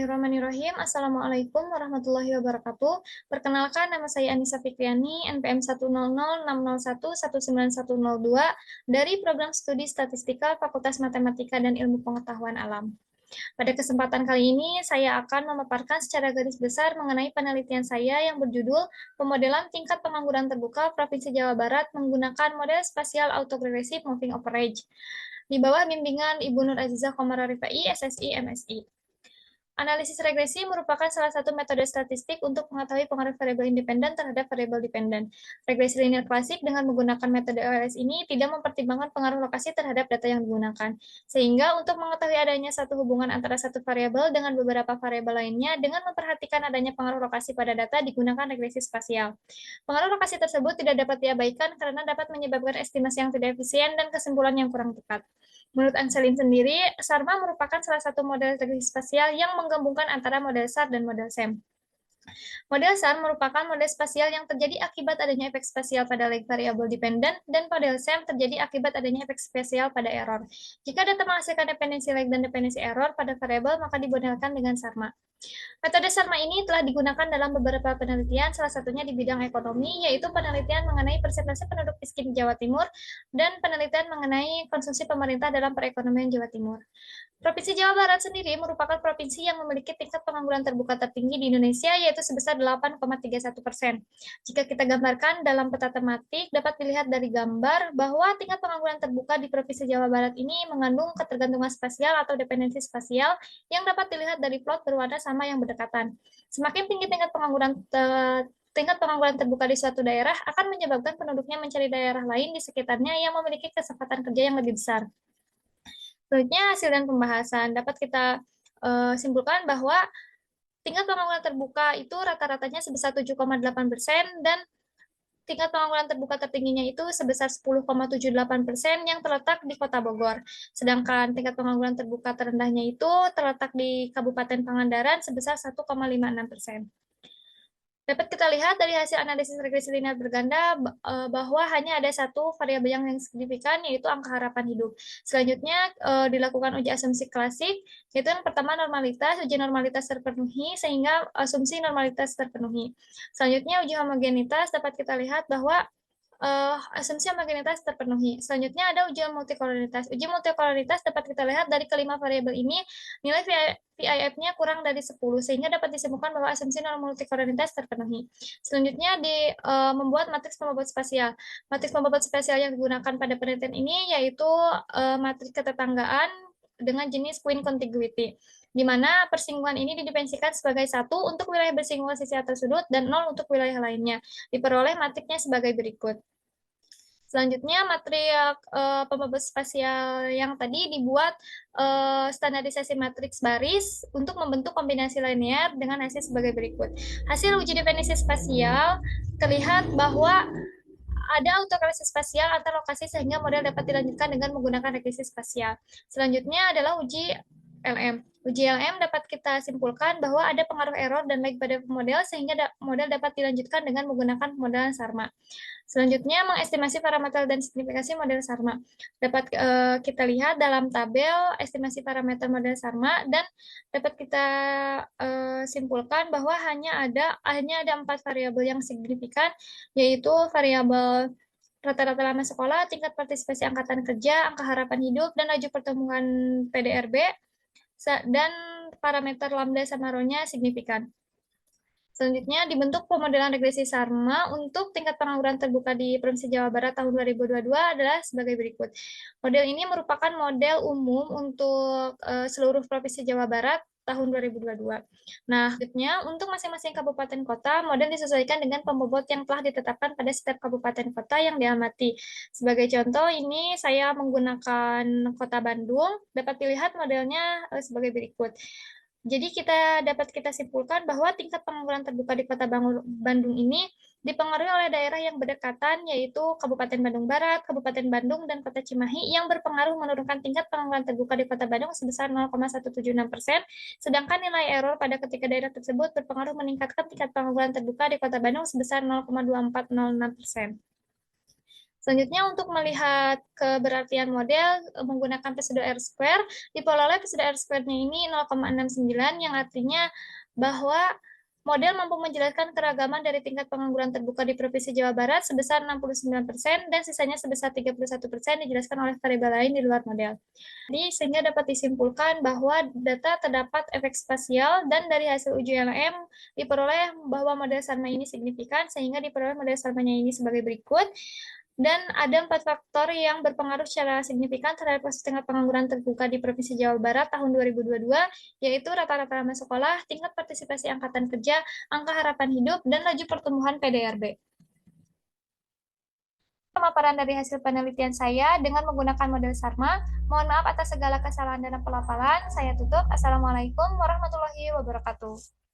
Bismillahirrahmanirrahim. Assalamualaikum warahmatullahi wabarakatuh. Perkenalkan, nama saya Anissa Fikriani, NPM 1006061191102 dari Program Studi Statistika Fakultas Matematika dan Ilmu Pengetahuan Alam. Pada kesempatan kali ini, saya akan memaparkan secara garis besar mengenai penelitian saya yang berjudul Pemodelan Tingkat Pengangguran Terbuka Provinsi Jawa Barat menggunakan model spasial autoregressive moving average di bawah bimbingan Ibu Nur Azizah Komara Rifai, SSI, MSI. Analisis regresi merupakan salah satu metode statistik untuk mengetahui pengaruh variabel independen terhadap variabel dependen. Regresi linear klasik dengan menggunakan metode OLS ini tidak mempertimbangkan pengaruh lokasi terhadap data yang digunakan. Sehingga untuk mengetahui adanya satu hubungan antara satu variabel dengan beberapa variabel lainnya dengan memperhatikan adanya pengaruh lokasi pada data digunakan regresi spasial. Pengaruh lokasi tersebut tidak dapat diabaikan karena dapat menyebabkan estimasi yang tidak efisien dan kesimpulan yang kurang tepat. Menurut Anselin sendiri, SARMA merupakan salah satu model regresi spasial yang menggabungkan antara model SAR dan model SEM. Model SAR merupakan model spasial yang terjadi akibat adanya efek spasial pada leg variabel dependen, dan model SEM terjadi akibat adanya efek spasial pada error. Jika data menghasilkan dependensi leg dan dependensi error pada variabel, maka dimodelkan dengan SARMA. Metode SARMA ini telah digunakan dalam beberapa penelitian, salah satunya di bidang ekonomi, yaitu penelitian mengenai persentase penduduk miskin di Jawa Timur, dan penelitian mengenai konsumsi pemerintah dalam perekonomian Jawa Timur. Provinsi Jawa Barat sendiri merupakan provinsi yang memiliki tingkat pengangguran terbuka tertinggi di Indonesia, yaitu sebesar 8,31%. Jika kita gambarkan dalam peta tematik, dapat dilihat dari gambar bahwa tingkat pengangguran terbuka di Provinsi Jawa Barat ini mengandung ketergantungan spasial atau dependensi spasial yang dapat dilihat dari plot berwarna sama yang berdekatan. Semakin tinggi tingkat pengangguran terbuka di suatu daerah akan menyebabkan penduduknya mencari daerah lain di sekitarnya yang memiliki kesempatan kerja yang lebih besar. Selanjutnya, hasil dan pembahasan dapat kita simpulkan bahwa tingkat pengangguran terbuka itu rata-ratanya sebesar 7,8% dan tingkat pengangguran terbuka tertingginya itu sebesar 10,78% yang terletak di Kota Bogor. Sedangkan tingkat pengangguran terbuka terendahnya itu terletak di Kabupaten Pangandaran sebesar 1,56%. Dapat kita lihat dari hasil analisis regresi linear berganda bahwa hanya ada satu variabel yang signifikan, yaitu angka harapan hidup. Selanjutnya dilakukan uji asumsi klasik, yaitu yang pertama normalitas, uji normalitas terpenuhi sehingga asumsi normalitas terpenuhi. Selanjutnya uji homogenitas, dapat kita lihat bahwa asumsi homogenitas terpenuhi. Selanjutnya ada uji multikoloritas. Uji multikoloritas dapat kita lihat dari kelima variabel ini, nilai VIF-nya kurang dari 10, sehingga dapat disimpulkan bahwa asumsi multikoloritas terpenuhi. Selanjutnya membuat matriks pembobot spasial. Matriks pembobot spasial yang digunakan pada penelitian ini yaitu matriks ketetanggaan dengan jenis Quine contiguity, di mana persinggungan ini didimensikan sebagai 1 untuk wilayah bersinggungan sisi atas sudut dan 0 untuk wilayah lainnya. Diperoleh matriknya sebagai berikut. Selanjutnya, matriks pembobot spasial yang tadi dibuat standarisasi matriks baris untuk membentuk kombinasi linear dengan hasil sebagai berikut. Hasil uji definisi spasial terlihat bahwa ada autokorelasi spasial antar lokasi sehingga model dapat dilanjutkan dengan menggunakan regresi spasial. Selanjutnya adalah uji LM. Uji LM dapat kita simpulkan bahwa ada pengaruh error dan lag pada model sehingga model dapat dilanjutkan dengan menggunakan modelan SARMA. Selanjutnya, mengestimasi parameter dan signifikasi model SARMA. Dapat kita lihat dalam tabel estimasi parameter model SARMA, dan dapat kita simpulkan bahwa hanya ada 4 variabel yang signifikan, yaitu variabel rata-rata lama sekolah, tingkat partisipasi angkatan kerja, angka harapan hidup, dan laju pertumbuhan PDRB, dan parameter lambda sama rho-nya signifikan. Selanjutnya, dibentuk pemodelan regresi SARMA untuk tingkat pengangguran terbuka di Provinsi Jawa Barat tahun 2022 adalah sebagai berikut. Model ini merupakan model umum untuk seluruh Provinsi Jawa Barat tahun 2022. Nah, selanjutnya, untuk masing-masing kabupaten kota, model disesuaikan dengan pembobot yang telah ditetapkan pada setiap kabupaten kota yang diamati. Sebagai contoh, ini saya menggunakan Kota Bandung, dapat dilihat modelnya sebagai berikut. Jadi dapat kita simpulkan bahwa tingkat pengangguran terbuka di Kota Bandung ini dipengaruhi oleh daerah yang berdekatan, yaitu Kabupaten Bandung Barat, Kabupaten Bandung, dan Kota Cimahi, yang berpengaruh menurunkan tingkat pengangguran terbuka di Kota Bandung sebesar 0,176%, sedangkan nilai error pada ketiga daerah tersebut berpengaruh meningkatkan tingkat pengangguran terbuka di Kota Bandung sebesar 0,2406%. Selanjutnya untuk melihat keberartian model menggunakan pseudo R-square, diperoleh pseudo R-square-nya ini 0,69 yang artinya bahwa model mampu menjelaskan keragaman dari tingkat pengangguran terbuka di Provinsi Jawa Barat sebesar 69% dan sisanya sebesar 31% dijelaskan oleh variabel lain di luar model. Jadi, sehingga dapat disimpulkan bahwa data terdapat efek spasial dan dari hasil uji LM diperoleh bahwa model Sarma ini signifikan sehingga diperoleh model Sarmanya ini sebagai berikut. Dan ada 4 faktor yang berpengaruh secara signifikan terhadap kasus tingkat pengangguran terbuka di Provinsi Jawa Barat tahun 2022, yaitu rata-rata lama sekolah, tingkat partisipasi angkatan kerja, angka harapan hidup, dan laju pertumbuhan PDRB. Pemaparan dari hasil penelitian saya dengan menggunakan model SARMA. Mohon maaf atas segala kesalahan dalam pelafalan. Saya tutup. Assalamualaikum warahmatullahi wabarakatuh.